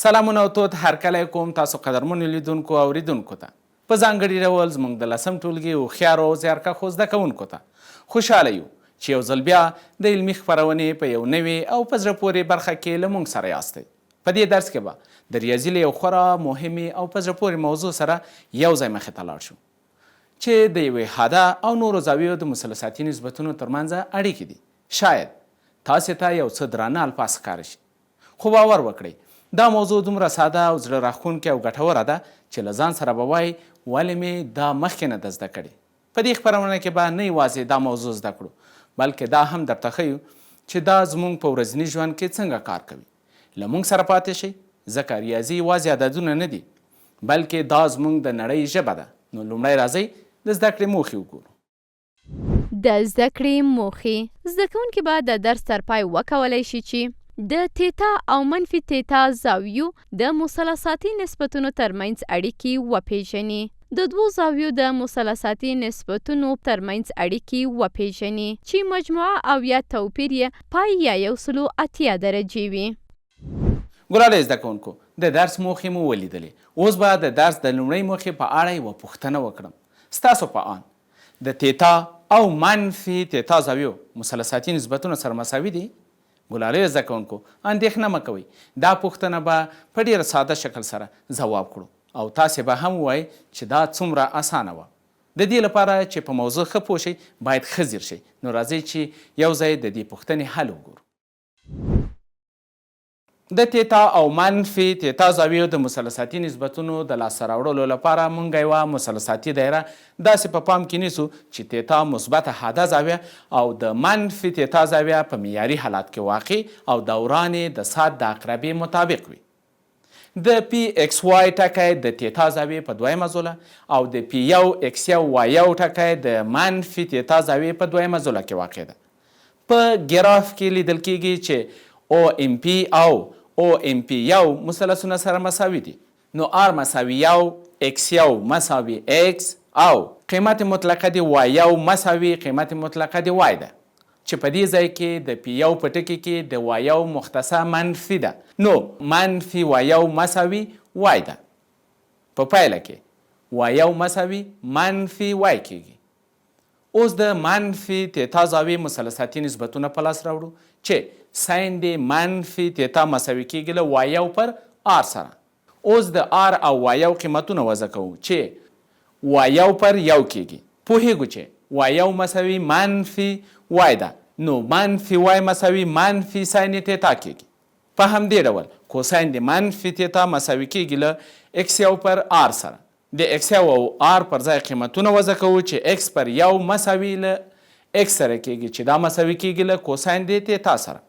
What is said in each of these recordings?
سلامونه او تود هرکلی کوم تاسو قدرمنو لیدونکو او اوریدونکو ته په ځانګړي ډول زموږ د 10م ټولګي هوښیارو او زیارکښو زده کوونکو ته خوشحاله یو چې یو ځل بیا د علمي خپرونې په یو نوي او په زړه پورې برخه کې له موږ سره یاستئ. په دې درس کې به د ریاضي له یو خورا مهمې او په زړه پورې موضوع سره یو ځای مخې ته لاړ شو چې د یوې حاده او نورو زاویو د مثلثاتي نسبتونو ترمنځ اړیکې دي. شاید تاسې ته یو څه درانه الفاظ ښکاره شي، خو باور وکړئ دا موضوع دومره ساده او زړه راښکونکې او ګټوره ده چې له ځان سره به وایي ولې مې دا مخکې نه ده زده کړې. په دې خپرونه کې به نه یوازې دا موضوع زده کړو، بلکې دا هم درته ښیو چې دا زموږ په ورځني ژوند کې څنګه کار کوي. له موږ سره پاتې شئ، ځکه ریاضي یوازې عددونه نه دي، بلکې دا زموږ د نړۍ ژبه ده. نو لومړی راځئ د زده کړې موخې وګورو. د زده کړې موخې: زده کوونکي به د درس تر پای وکولی شي چې د تیتا او منفي تیتا زاویو د مثلثاتي نسبتونو ترمنځ اړیکې وپیژني، د دوو زاویو د مثلثاتي نسبتونو ترمنځ اړیکې وپیژني چې مجموعه او یا توپیر یې پای یا 180 درجې وي. ګرانو زده کوونکو، د درس موخې مو ولیدلې. اوس به د درس د لومړۍ موخې په اړه یوه پوښتنه وکړم. ستاسو په آن د تیتا او منفي تیتا زاویو مثلثاتي نسبتونه سره مساوي دي؟ ګلالۍ زده کوونکو، اندېښنه مه کوئ، دا پوښتنه به په ډېر ساده شکل سره ځواب کړو او تاسې به هم ووایئ چې دا څومره اسانه وه. د دې لپاره چې په موضوع ښه پوه شئ باید ښه ځیر شئ. نو راځئ چې یو ځای د دې پوښتنې حل وګورو. د تیتا او منفي تیتا زاویو د مثلثاتي نسبتونو د لاسته راوړلو لپاره موږ یوه مثلثاتي دایره داسې په پام کې نیسو چې تیتا مثبته حاده زاویه او د منفي تیتا زاویه په معیاري حالات کې واقع او دوران یې د ساعت د عقربې مطابق وي. د پی ایکس وای ټکی د تیتا زاویې په دویمه زوله او د پی یو ایکس یو وای یو ټکی د منفي تیتا زاویې په دویمه زوله کې واقع ده. په ګراف کې لیدل کیږي چې او ام پی او او ام پی یو مثلثونه سره مساوي دي. نو آر مساوي یو، ایکس یو مساوي ایکس او قیمت مطلقه د وای یو مساوي قیمت مطلقه د وای ده، چې په دې ځای کې د پی یو په ټکي کې د وای یو مختصه منفي ده. نو منفي وای یو مساوي وای ده. په پایله کې وای یو مساوي منفي وای کېږي. اوس د منفي تیتا زاویې مثلثاتي نسبتونه په لاس راوړو چې ساین د منفي تیتا مساوي کېږي له وای یو پر آر سره. اوس د آر او وای یو قیمتونه وضع کوو چې وای یو پر یو کېږي. پوهیږو چې وای یو مساوي منفي وای ده، نو منفي وای مساوي منفي ساین تیتا کېږي. په همدې ډول کوساین د منفي تیتا مساوي کېږي له ایکس یو پر آر سره. د ایکس یو او آر پر ځای قیمتونه وضع کوو چې ایکس پر یو مساوي له ایکس سره کېږي چې دا مساوي کېږي له کوساین د تیتا سره.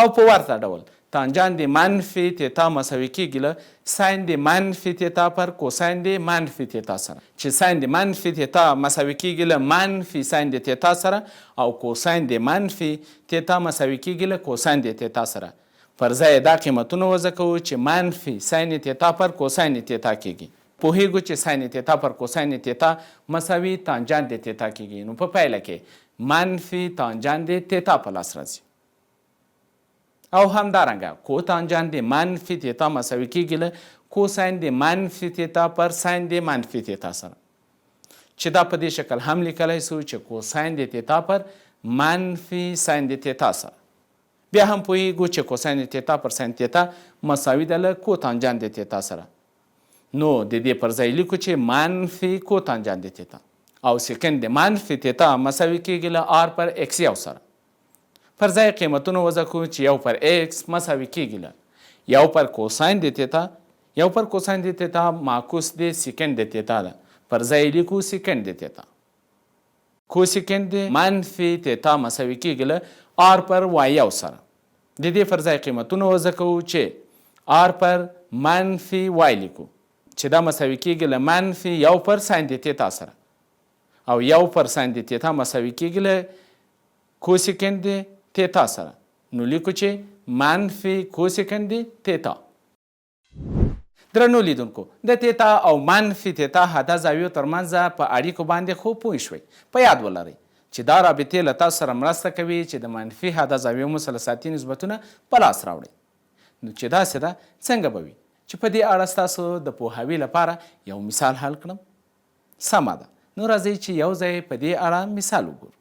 او په ورته ډول تانجان د منفي تیتا مساوي کېږي له ساین د منفي تیتا پر کوساین د منفي تیتا سره، چې ساین د منفي تیتا مساوي کېږي له منفي ساین د تیتا سره او کوساین د منفي تیتا مساوي کېږي له کوساین د تیتا سره. پر ځای دا قیمتونه وضع کوو چې منفي ساین تیتا پر کوساین تیتا کېږي. پوهیږو چې ساین تیتا پر کوساین تیتا مساوي تانجان د تیتا کېږي. نو په پایله کې منفي تانجان د تیتا په لاس راځي. او همدارنګه کوتانجان د منفي تیتا مساوي کېږي له کوساین د منفي تیتا پر ساین د منفي تیتا سره، چې دا په دې شکل هم لیکلی سو چې کوساین د تیتا پر منفي ساین د تیتا سره. بیا هم پوهیږو چې کوساین د تیتا پر ساین تیتا مساوي ده له کوتانجان د تیتا سره. نو د دې پر ځای لیکو چې منفي کوتانجان د تیتا او سیکند د منفي تیتا مساوي کېږي له آر پر ایکس یو سره. پر ځای قیمتونه وضع کوو چې یو پر ایکس مساوي کېږي له یو پر کوساین د تیتا. یو پر کوساین د تیتا معکوس د سیکند د تیتا ده. پر ځای لیکو سیکند د تیتا. کوسیکند د منفي تیتا مساوي کېږي له آر پر وای یو سره. د دې پر ځای قیمتونه وضع کوو چې آر پر منفي وای لیکو چې دا مساوي کېږي له منفي یو پر ساین د تیتا سره او یو پر ساین د تیتا مساوي کېږي له کوسیکند د تیتا سره، نو لیکو چې منفي کوسیکند تیتا. درنو لیدونکو د تیتا او منفي تیتا حده زاویو ترمنځ په اړیکو باندې خو پوه شوئ. په یاد ولرئ چې دا رابطې له تاسو سره مرسته کوي چې د منفي حده زاویو مثلثاتي نسبتونه په لاس راوړئ. نو چې داسې ده څنګه به وي چې په دې اړه ستاسو د پوهاوي لپاره یو مثال حل کړم؟ سمه ده، نو راځئ چې یو ځای په دې اړه مثال وګورو.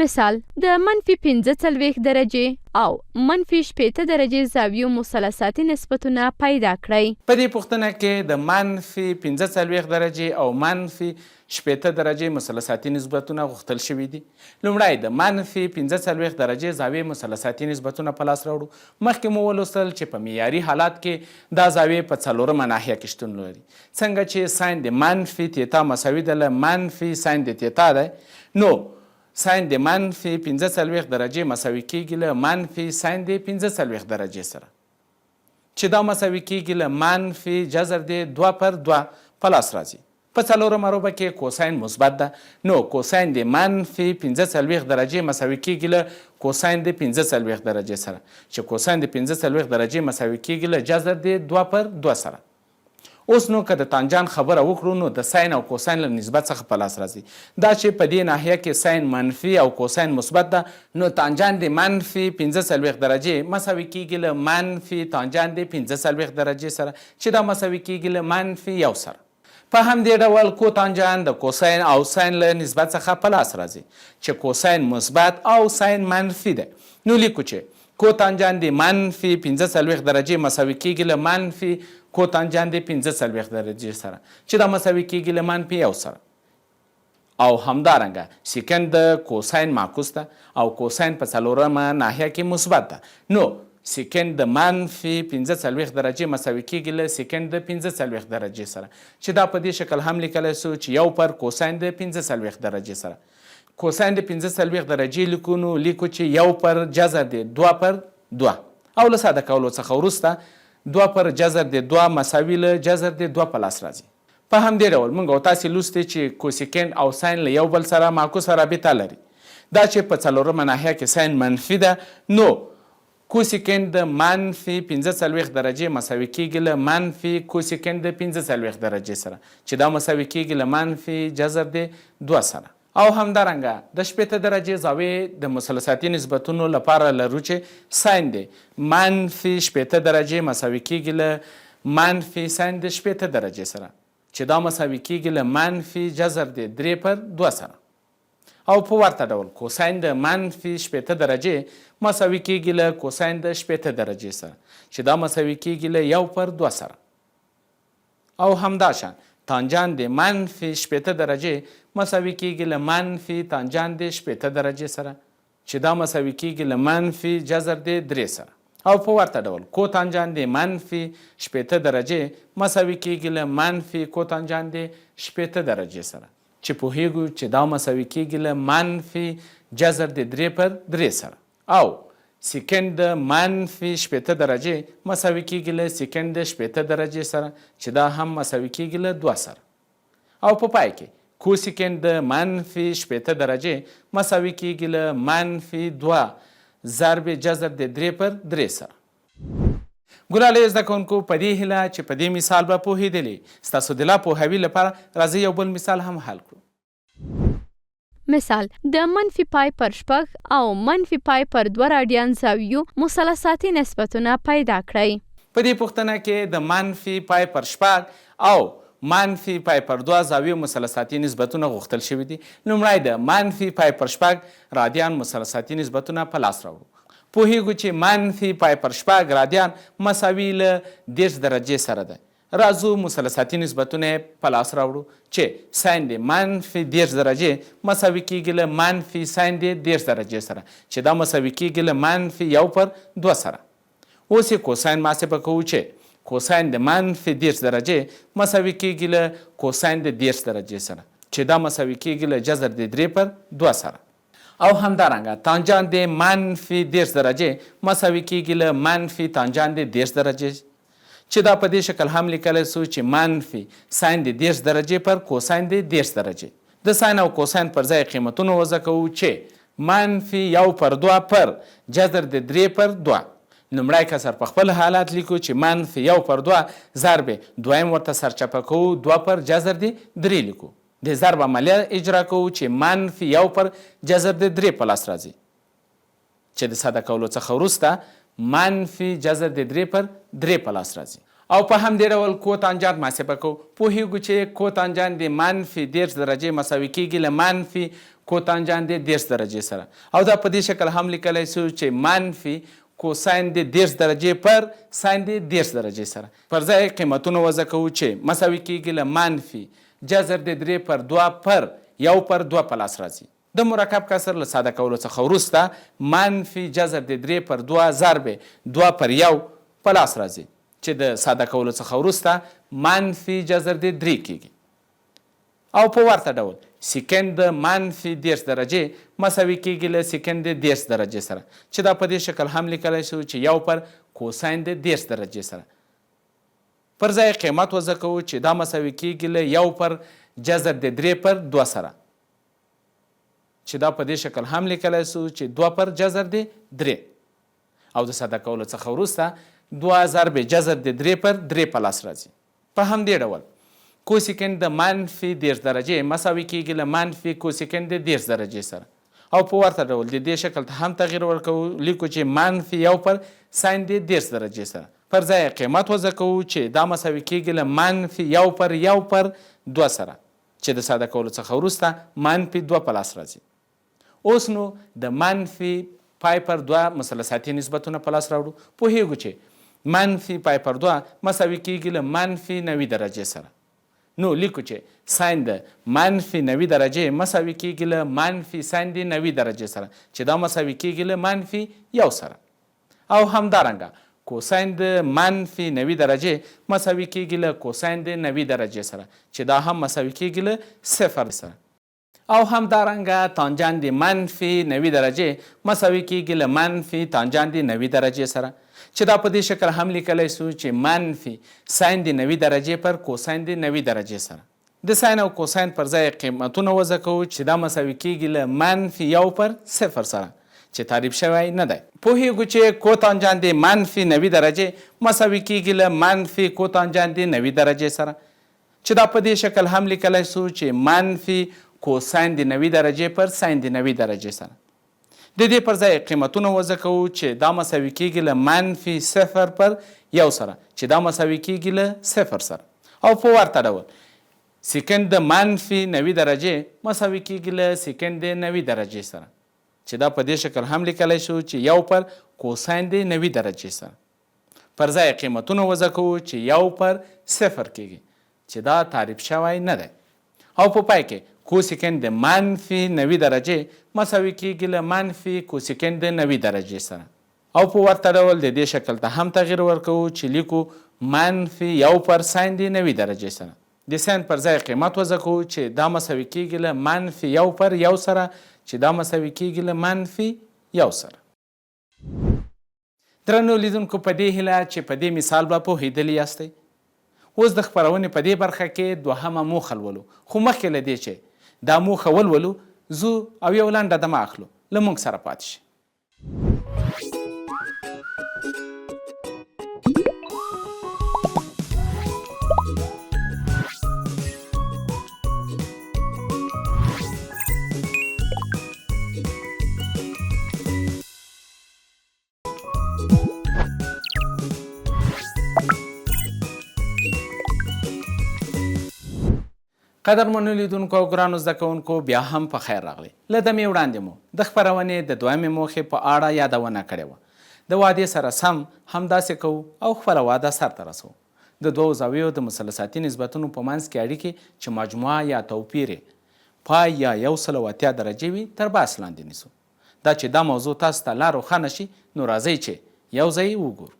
مثال د منفي 45 درجې او منفي 80 درجې زاویو مثلثاتي نسبتونه پیدا کړئ. په دې پوښتنه کې د منفي 45 درجې او منفي 80 درجې مثلثاتي نسبتونه غوښتل شوي دي. لومړی د منفي 45 درجې زاویې مثلثاتي نسبتونه په لاس راوړو. مخکې مو ولوستل چې په معیاري حالات کې دا زاویې په څلورمه ناحیه کې شتون لري. څنګه چې ساین د منفي تیتا مساوي ده له منفي ساین د تیتا ده، نو ساین د منفي 45 درجې مساوي کیږي له منفي ساین د 45 درجې سره، چې دا مساوي کیږي له منفي جذر د 2 پر 2 په لاس راځي. په څلورمه روبه کې کوساین مثبت ده، نو کوساین د منفي 45 درجې مساوي کیږي له کوساین د 45 درجې سره، چې کوساین د 45 درجې مساوي کیږي له جذر د 2 پر 2 سره. اوس نو که د تانجان خبره وکړو نو د ساین او کوساین له نسبت څخه په لاس راځي. دا چې په دې ناحیه کې ساین منفي او کوساین مثبت ده، نو تانجان د منفي 45 درجې مساوي کیږي له منفي تانجان د 45 درجې سره، چې دا مساوي کیږي له منفي 1 سره. په همدې ډول کوتانجان د کوساین او ساین له نسبت څخه په لاس راځي، چې کوساین مثبت او ساین منفي ده. نو لیکو چې کوتانجان د منفي 45 درجې مساوي کیږي له منفي کوتانجان د 45 درجې سره، چې دا مساوي کیږي له منفي 1 سره. او همدارنګه سیکند د کوساین معکوس ده او کوساین په څلورمه ناحیه کې مثبت ده، نو سیکند د منفي 45 درجې مساوي کیږي له سیکند د 45 درجې سره، چې دا په دې شکل هم لیکلی سو چې 1 پر کوساین د 45 درجې سره. کوساین د 45 درجې لیکو، نو لیکو چې 1 پر جذر د 2 پر 2، او له ساده کولو څخه وروسته 2 پر جذر د 2 مساوي له جذر د 2 په لاس راځي. په همدې ډول موږ او تاسې لوستي چې کوسیکند او ساین له یو بل سره معکوسه رابطه لري. دا چې په څلورمه ناحیه کې ساین منفي ده، نو کوسیکند د منفي 45 درجې مساوي کیږي له منفي کوسیکند د 45 درجې سره، چې دا مساوي کیږي له منفي جذر د 2 سره. او همدارنګه د 80 درجې زاویې د مثلثاتي نسبتونو لپاره لرو چې ساین د منفي 80 درجې مساوي کیږي له منفي ساین د 80 درجې سره، چې دا مساوي کیږي له منفي جذر د 3 پر 2 سره. او په ورته ډول کوساین د منفي 80 درجې مساوي کیږي له کوساین د 80 درجې سره، چې دا مساوي کیږي له 1 پر 2 سره. او همداشان تانجان د منفي 80 درجې مساوي کیږي له منفي تانجان د 80 درجې سره، چې دا مساوي کیږي له منفي جذر د 3 سره. او په ورته ډول کوتانجان د منفي 80 درجې مساوي کیږي له منفي کوتانجان د 80 درجې سره، چې پوهیږو چې دا مساوي کیږي له منفي جذر د 3 پر 3 سره. او سیکند د منفي 80 درجې مساوي کیږي له سیکند د 80 درجې سره، چې دا هم مساوي کیږي له 2 سره. او په پای کې کوسیکند د منفي 80 درجې مساوي کیږي له منفي 2 ضرب جذر د 3 پر 3 سره. ګلالۍ زده کوونکو په دې هیله چې په دې مثال به پوهېدلې. ستاسو د لا پوهاوي لپاره راځئ یو بل مثال هم حل کړو. مثال د منفي پای پر 6 او منفي پای پر 2 راډیان زاویو مثلثاتي نسبتونه پیدا کړئ. په دې پوښتنه کې د منفي پای پر 6 او منفي پای پر 2 زاویو مثلثاتي نسبتونه غوښتل شوي دي. لومړی د منفي پای پر 6 رادیان مثلثاتي نسبتونه په لاس راوړو. پوهیږو چې منفي پای پر 6 رادیان مساوي له 10 درجې سره ده. راځو مثلثاتي نسبتونه په لاس راوړو، چې ساین د منفي 10 درجې مساوي کیږي له منفي ساین د 10 درجې سره، چې دا مساوي کیږي له منفي 1 پر 2 سره. اوس یې کوساین محاسبه کوو، چې کوساین د منفي 10 درجې مساوي کیږي له کوساین د 10 درجې سره، چې دا مساوي کیږي له جذر د 3 پر 2 سره. او همدارنګه تانجان د منفي 10 درجې مساوي کیږي له منفي تانجان د 10 درجې، چې دا په دې شکل هم لیکلی سو چې منفي ساین د 10 درجې پر کوساین د 10 درجې. د ساین او کوساین پر ځای قیمتونه وضع کوو، چې منفی 1/2 پر جذر د 3/2. لومړی کسر په خپل حالت لیکو چې منفی 1/2 ضرب دویم ورته سرچپه کوو 2 پر جذر د 3 لیکو. د ضرب عملیه اجرا کوو چې منفی 1 پر جذر د 3 په لاس راځي چې د ساده کولو څخه وروسته منفی جذر د 3 پر 3 په لاس راځي. او په همدې ډول کوتانجانت محاسبه کوو. پوهیږو چې کوتانجانت د منفی 10 درجې مساوي کیږي له منفی کوتانجانت د 10 درجې سره. او دا په دې شکل هم لیکلی شو چې منفی کوساین د 10 درجې پر ساین د 10 درجې سره. پر ځای قیمتونه وضع کوو چې مساوي کیږي له منفی جذر د 3/2 پر 1/2 په لاس راځي. د مرکب کسر له ساده کولو څخه وروسته منفی جذر د 3/2 ضرب 2/1 په لاس راځي چې د ساده کولو څخه وروسته منفی جذر د 3 کیږي. او په ورته ډول سیکند د منفی 10 درجې مساوي کیږي له سیکند د 10 درجې سره چې دا په دې شکل هم لیکلی شو چې 1 پر کوساین د 10 درجې سره. پر ځای قیمت وضع کوو چې دا مساوي کیږي له 1 پر جذر د 3/2 سره چې دا په دې شکل هم لیکلی شو چې 2 پر جذر د 3. او د ساده کولو څخه وروسته 2 ضرب جذر د 3/3 په لاس راځي. په همدې ډول کوسیکند د منفی 10 درجې مساوي کیږي له منفی کوسیکند د 10 درجې سره. او په ورته ډول د دې شکل ته هم تغییر ورکوو، لیکو چې منفی 1 پر ساین د 10 درجې سره. پر ځای قیمت وضع کوو چې دا مساوي کیږي له منفی 1 پر 1/2 سره چې د ساده کولو څخه وروسته منفی 2 په لاس راځي. اوس نو د منفی π/2 مثلثاتي نسبتونه په لاس راوړو. پوهیږو چې منفی π/2 مساوي کیږي له منفی 90 درجې سره. نو لیکو چې ساین د منفی 90 درجې مساوي کیږي له منفی ساین د 90 درجې سره چې دا مساوي کیږي له منفی 1 سره. او همدارنګه کوساین د منفی 90 درجې مساوي کیږي له کوساین د 90 درجې سره چې دا هم مساوي کیږي له 0 سره. او همدارنګه تانجان د منفی 90 درجې مساوي کیږي له منفی تانجان د 90 درجې سره چې دا په دې شکل هم لیکلی شو چې منفی ساین د 90 درجې پر کوساین د 90 درجې سره. د ساین او کوساین پر ځای قیمتونه وضع کوو چې دا مساوي کیږي له منفی 1 پر 0 سره چې تعریف شوی نه دی. پوهیږو چې کوتانجان د منفی 90 درجې مساوي کیږي له منفی کوتانجان د 90 درجې سره چې دا په دې شکل هم لیکلی شو چې منفی کوساین د 90 درجې پر ساین د 90 درجې سره. د دې پر ځای قیمتونه وضع کوو چې دا مساوي کیږي له منفی 0 پر 1 سره چې دا مساوي کیږي له 0 سره. او په ورته ډول سیکند د منفی 90 درجې مساوي کیږي له سیکند د 90 درجې سره چې دا په دې شکل هم لیکلی شو چې 1 پر کوساین د 90 درجې سره. پر ځای قیمتونه وضع کوو چې 1 پر 0 کیږي چې دا تعریف شوی نه دی. او په پای کې کوسیکند د منفی 90 درجې مساوي کیږي له منفی کوسیکند د 90 درجې سره. او په ورته ډول د دې شکل ته هم تغییر ورکوو چې لیکو منفی 1 پر ساین د 90 درجې سره. د ساین پر ځای قیمت وضع کوو چې دا مساوي کیږي له منفی 1 پر 1 سره چې دا مساوي کیږي له منفی 1 سره. درنو لیدونکو په دې هیله چې په دې مثال به پوهیدلی یاستئ. اوس د خپرونې په دې برخه کې دوهمه موخه لولو، خو مخکې له دې چې دا موخه ولولو زو او یو لنډه دمه اخلو. له موږ سره پاتې شئ. قدرمنو لیدونکو او ګرانو زده کوونکو بیا هم په خیر راغلی. له دمې وړاندې مو د خپرونې د دویمې موخې په اړه یادونه کړې وه. د وعدې سره سم همداسې کوو او خپله وعده سرته رسوو. د دوو زاویو د مثلثاتي نسبتونو په منځ کې اړیکې چې مجموعه یا توپیر پای یا 180 درجې وي تر بحث لاندې نیسو. دا چې دا موضوع تاسو ته لا روښانه شي نو راځئ چې یو ځای وګورو.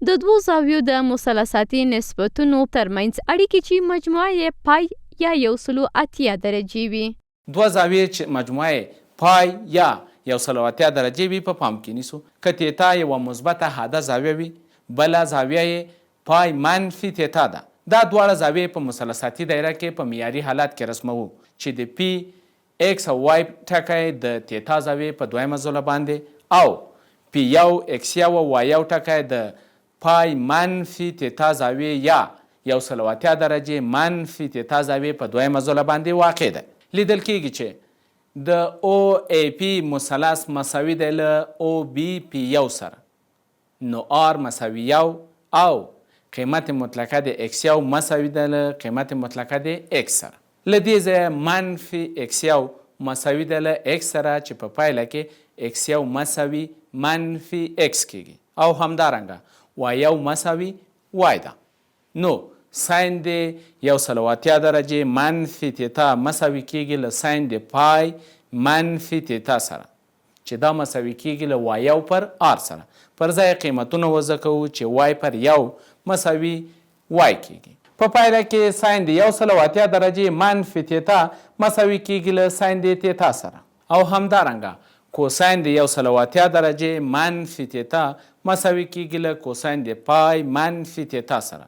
د دوو زاویو د مثلثاتي نسبتونو ترمنځ اړیکې چې مجموعه یې پای یا 180 درجې وي. دوه زاویې چې مجموعه یې پای یا 180 درجې وي په پام کې نیسو. که تیتا یوه مثبته حاده زاویه وي بله زاویه یې پای منفي تیتا ده. دا دواړه زاویې په مثلثاتي دایره کې په معیاري حالت کې رسموو چې د پی x او y ټکی د تیتا زاویې په دویمه ځله باندې او پی یو x یو او y یو ټکی د پای منفي تیتا زاویې یا 180 درجې منفي تیتا زاویې په دویمه ځله باندې واقع ده. لیدل کیږي چې د او ای پی مثلث مساوي دی له او بی پی یو سره، نو آر مساوي یو او قیمت مطلقه د x یو مساوي ده له قیمت مطلقه د x سره. له دې ځایه منفي x یو مساوي ده له x سره چې په پایله کې x یو مساوي منفي x کیږي او همدارنګه y یو مساوي y ده. نو ساین د 180 درجې منفي تیتا مساوي کیږي له ساین د پای منفي تیتا سره چې دا مساوي کیږي له y یو پر r سره. پر ځای قیمتونه وضع کوو چې y پر یو مساوي y کیږي. په پایله کې ساین د 180 درجې منفي تیتا مساوي کیږي له ساین د تیتا سره او همدارنګه کوساین د 180 درجې منفي تیتا مساوي کیږي له کوساین د پای منفي تیتا سره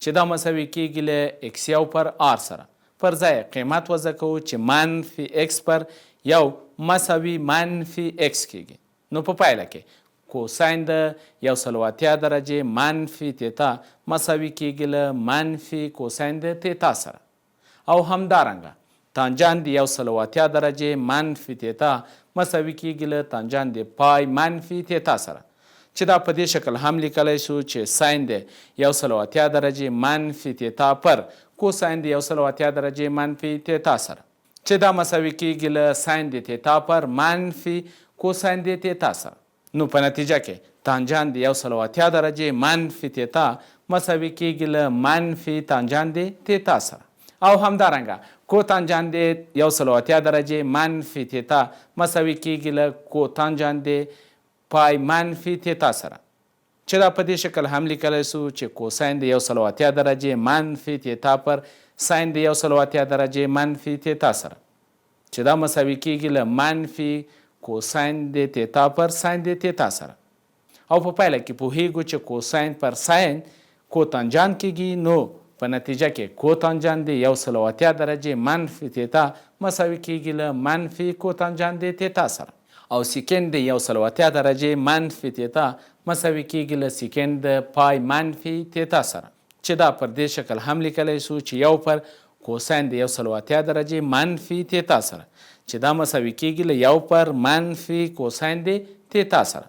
چې دا مساوي کیږي له x یو پر r سره. پر ځای قیمت وضع کوو چې منفي x پر یو مساوي منفي x کیږي. نو په پایله کې کوساین د 180 درجې منفي تیتا مساوي کیږي له منفي کوساین د تیتا سره او همدارنګه تانجان د 180 درجې منفي تیتا مساوي کیږي له تانجان د پای منفي تیتا سره چې دا په دې شکل هم لیکلی شو چې ساین د 180 درجې منفي تیتا پر کوساین د 180 درجې منفي تیتا سره چې دا مساوي کیږي له ساین د تیتا پر منفي کوساین د تیتا سره. نو په نتیجه کې تانجان د 180 درجې منفي تیتا مساوي کیږي له منفي تانجان د تیتا سره او همدارنګه کو تانجان د 180 درجې منفي تیتا مساوي کیږي له کو تانجان د پای منفي تیتا سره چې دا په دې شکل هم لیکلی شو چې کوساین د 180 درجې منفي تیتا پر ساین د 180 درجې منفي تیتا سره چې دا مساوي کیږي له منفي کوساین د تیتا پر ساین د تیتا سره او په پایله کې پوهیږو چې کوساین پر ساین کوتانجان کیږي. نو په نتیجه کې کوتانجان د 180 درجې منفي تیتا مساوي کیږي له منفي کوتانجان د تیتا سره او سیکند د 180 درجې منفي تیتا مساوي کیږي له سیکند د پای منفي تیتا سره چې دا پر دې شکل هم لیکلی شو چې یو پر کوساین د 180 درجې منفي تیتا سره چې دا مساوي کیږي له یو پر منفي کوساین د تیتا سره.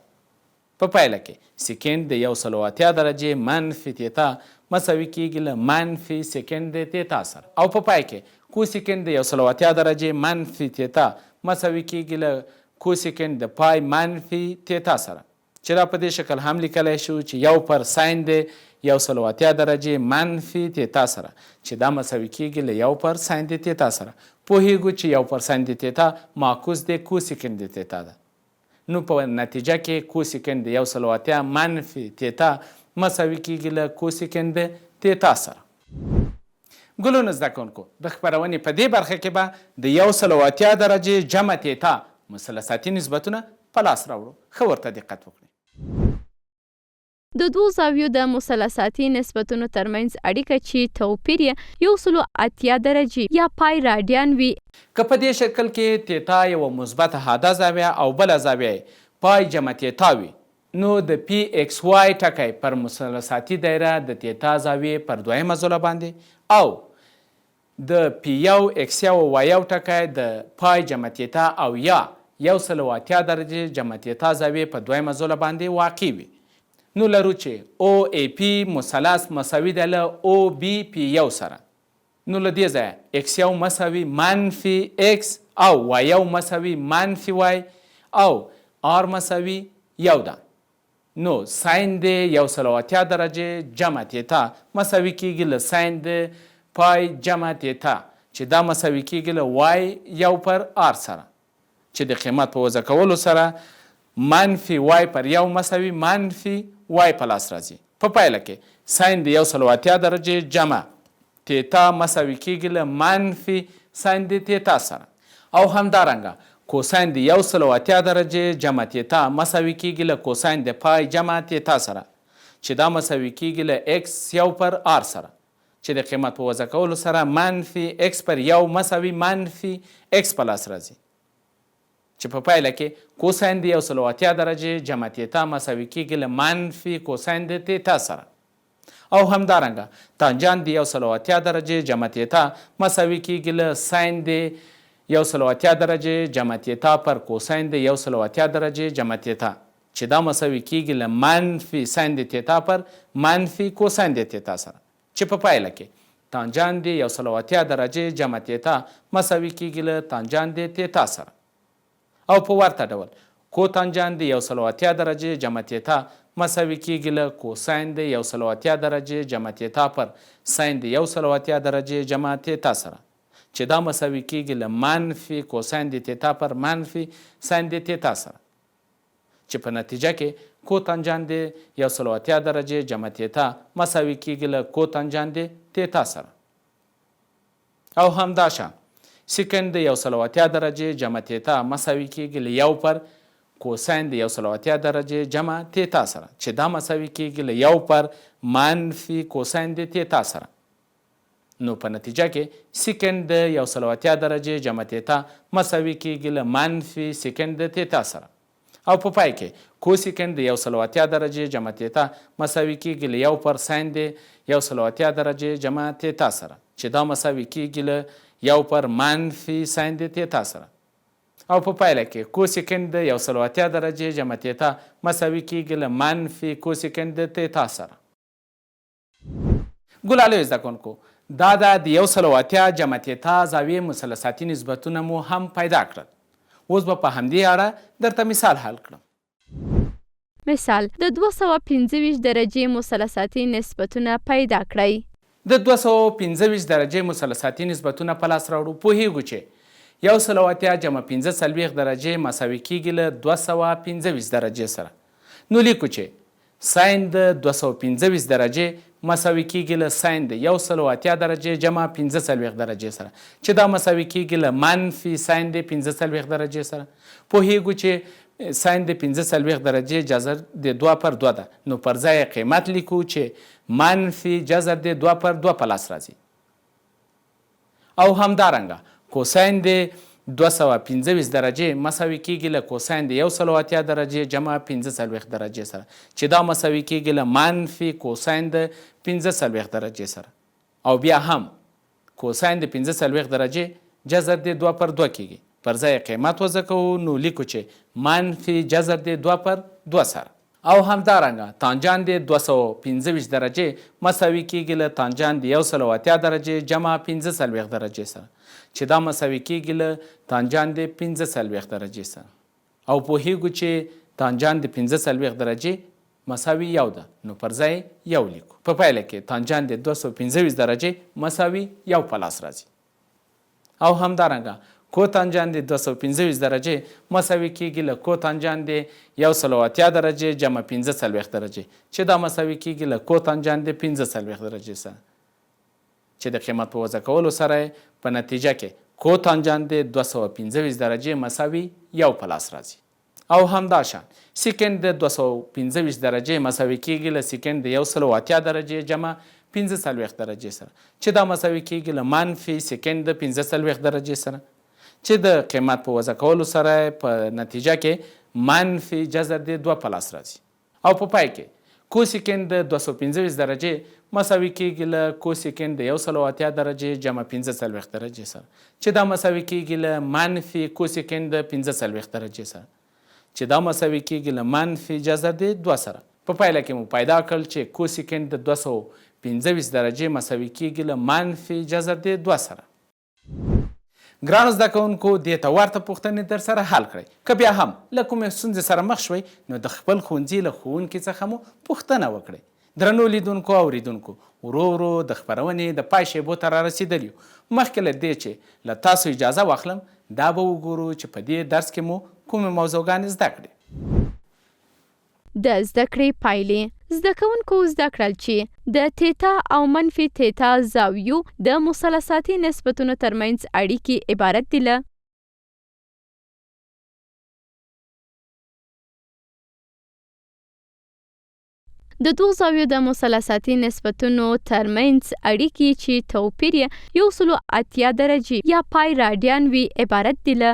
په پایله کې سیکند د 180 درجې منفي تیتا مساوي کیږي له منفي سیکند د تیتا سره او په پای کې کوسیکند د 180 درجې منفي تیتا مساوي کیږي له کوسیکند د پای منفي تیتا سره چې دا په دې شکل هم لیکلی شو چې یو پر ساین د 180 درجې منفي تیتا سره چې دا مساوي کیږي له یو پر ساین د تیتا سره. پوهیږو چې یو پر ساین د تیتا معکوس د کوسیکند د تیتا ده. نو په نتیجه کې کوسیکند د 180 منفي تیتا مساوي کیږي له کوسیکند د تیتا سره. ګلونو زده کوونکو د خپرونې په دې برخه کې به د 180 درجې جمع تیتا مثلثاتي نسبتونه په لاس راوړو. ښه ورته دقت وکړئ. د دوو زاویو د مثلثاتي نسبتونو ترمنځ اړیکه چې توپیر یې 180 درجې یا پای راډیان وي. که په دې شکل کې تیتا یوه مثبته حاده زاویه او بله زاویه پای جمع تیتا وي نو د پی ایکس وای ټکی پر مثلثاتي دایره د تیتا زاویې پر دویمه ځله باندې او د پی یو ایکس یو او وای یو ټکی د پای جمع تیتا او یا 180 درجې جمع تیتا زاویې په دویمه ځله باندې واقع وي. نو لرو چې او ای پی مثلث مساوي دی له او بی پی یو سره. نو له دې ځایه x یو مساوي منفي x او y یو مساوي منفي y او r مساوي یو ده. نو ساین د 180 درجې جمع تیتا مساوي کیږي له ساین د پای جمع تیتا چې دا مساوي کیږي له y یو پر r سره چې د قیمت په وضع کولو سره منفي y پر یو مساوي منفي y په لاس راځي. په پایله کې ساین د 180 درجې جمع تیتا مساوي کیږي له منفي ساین د تیتا سره او همدارنګه کوساین د 180 درجې جمع تیتا مساوي کیږي له کوساین د پای جمع تیتا سره چې دا مساوي کیږي له x یو پر r سره چې د قیمت په وضع کولو سره منفي x پر 1 مساوي منفي x پلاس راځي چې په پایله کې کوساین د 180 درجې جمع تیتا مساوي کیږي له منفي کوساین د تیتا سره او همدارنګه تانجان د 180 درجې جمع تیتا مساوي کیږي له ساین د 180 درجې جمع تیتا پر کوساین د 180 درجې جمع تیتا چې دا مساوي کیږي له منفي ساین د تیتا پر منفي کوساین د تیتا سره چې په پایله کې تانجان د 180 درجې جمع تیتا مساوي کیږي له تانجان د تیتا سره او په ورته ډول کوتانجان د 180 درجې جمع تیتا مساوي کیږي له کوساین د 180 درجې جمع تیتا پر ساین د 180 درجې جمع تیتا سره چې دا مساوي کیږي له منفي کوساین د تیتا پر منفي ساین د تیتا سره چې په نتیجه کې کوتانجان د 180 درجې جمع تیتا مساوي کیږي له کوتانجان د تیتا سره او همداشان سیکند د 180 درجې جمع تیتا مساوي کیږي له 1 پر کوساین د 180 درجې جمع تیتا سره چې دا مساوي کیږي له 1 پر منفي کوساین د تیتا سره نو په نتیجه کې سیکند د 180 درجې جمع تیتا مساوي کیږي له منفي سیکند د تیتا سره او په پای کې کوسیکند د 180 درجې جمع تیتا مساوي کیږي له 1 پر ساین د 180 درجې جمع تیتا سره چې دا مساوي کیږي له 1 پر منفي ساین د تیتا سره او په پایله کې کوسیکند د 180 درجې جمع تیتا مساوي کیږي له منفي کوسیکند د تیتا سره ګلاله زده کوونکو دا د 180 جمع تیتا زاویې مثلثاتي نسبتونه مو هم پیدا کړل اوس به په همدې اړه درته مثال حل کړم مثال د 225 درجې مثلثاتي نسبتونه پیدا کړئ د 225 درجې مثلثاتي نسبتونه په لاس راوړو پوهیږو چې 180 جمع 45 درجې مساوي کیږي له 225 درجې سره نو لیکو چې ساین د 225 درجې مساوي کیږي له ساین د 180 درجې جمع 45 درجې سره چې دا مساوي کیږي له منفي ساین د 45 درجې سره پوهیږو چې ساین د 45 درجې جذر د 2 پر 2 ده نو پر ځای قیمت لیکو چې منفي جذر د 2 پر 2 په لاس راځي او همدارنګه کوساین د 225 درجې مساوي کیږي له کوساین د 180 درجې جمع 45 درجې سره چې دا مساوي کیږي له منفي کوساین د 45 درجې سره او بیا هم کوساین د 45 درجې جذر د 2 پر 2 کیږي پر ځای قیمت وضع کوو نو لیکو چې منفي جذر د 2 پر 2 سره او همدارنګه تانجان د 225 درجې مساوي کیږي له تانجان د 180 درجې جمع 45 درجې سره چې دا مساوي کیږي له تانجان د 45 درجې سره او پوهیږو چې تانجان د 45 درجې مساوي 1 ده نو پر ځای 1 لیکو په پایله کې تانجان د 225 درجې مساوي 1 په لاس راځي او همدارنګه کوتانجان د 225 درجې مساوي کیږي له کوتانجان د 180 درجې جمع 45 درجې چې دا مساوي کیږي له کوتانجان د 45 درجې سره چې د قیمت په وضع کولو سره په نتیجه کې کوتانجان د 225 درجې مساوي 1 په لاس راځي او همداشان سیکند د 225 درجې مساوي کیږي له سیکند د 180 درجې جمع 45 درجې سره چې دا مساوي کیږي له منفي سیکند د 45 درجې سره چې د قیمت په وضع کولو سره په نتیجه کې منفي جذر د 2 په لاس راځي او په پای کې کوسیکند د 225 درجې مساوي کیږي له کوسیکند د 180 درجې جمع 45 درجې سره چې دا مساوي کیږي له منفي کوسیکند د 45 درجې سره چې دا مساوي کیږي له منفي جذر د 2 سره په پایله کې مو پیدا کړل چې کوسیکند د 225 درجې مساوي کیږي له منفي جذر د 2 سره ګرانو زده کوونکو دې ته ورته پوښتنې در سره حل کړئ که بیا هم له کومې ستونزې سره مخ شوئ نو د خپل ښوونځي له ښوونکي څخه مو پوښتنه وکړئ درنو لیدونکو او اوریدونکو ورو ورو د خپرونې د پای شیبو ته را رسیدلي یو مخکې له دې چې له تاسو اجازه واخلم دا به وګورو چې په دې درس کې مو کومې موضوعګانې زده کړې د زده کړې پایلې زده کوونکو زده کړل چې د تیتا او منفي تیتا زاویو د مثلثاتي نسبتونو ترمنځ اړیکې عبارت دي له د دوو زاویو د مثلثاتي نسبتونو ترمنځ اړیکې چې توپیر یې 180 درجې یا پای راډیان وي عبارت دي له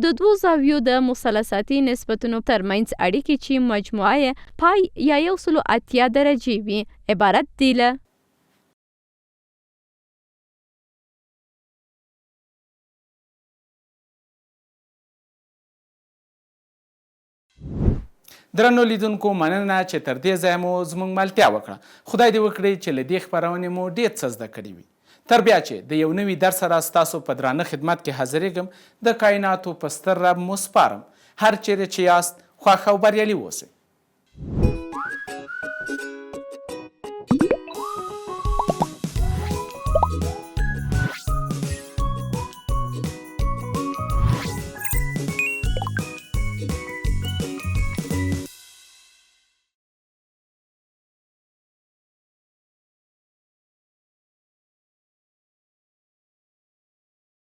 د دوو زاویو د مثلثاتي نسبتونو ترمنځ اړیکې چې مجموعه یې پای یا 180 درجې وي عبارت دي له درنو لیدونکو مننه چې تر دې ځایه مو زموږ ملتیا وکړه. خدای دې وکړي چې له دې خپرونې مو ډېر څه زده کړي وي. تر بیا چې د یو نوي درس سره ستاسو په درانه خدمت کې حاضرېږم د کایناتو په ستر رب مو سپارم. هر چیرې چې یاست خوښ او بریالي اوسئ.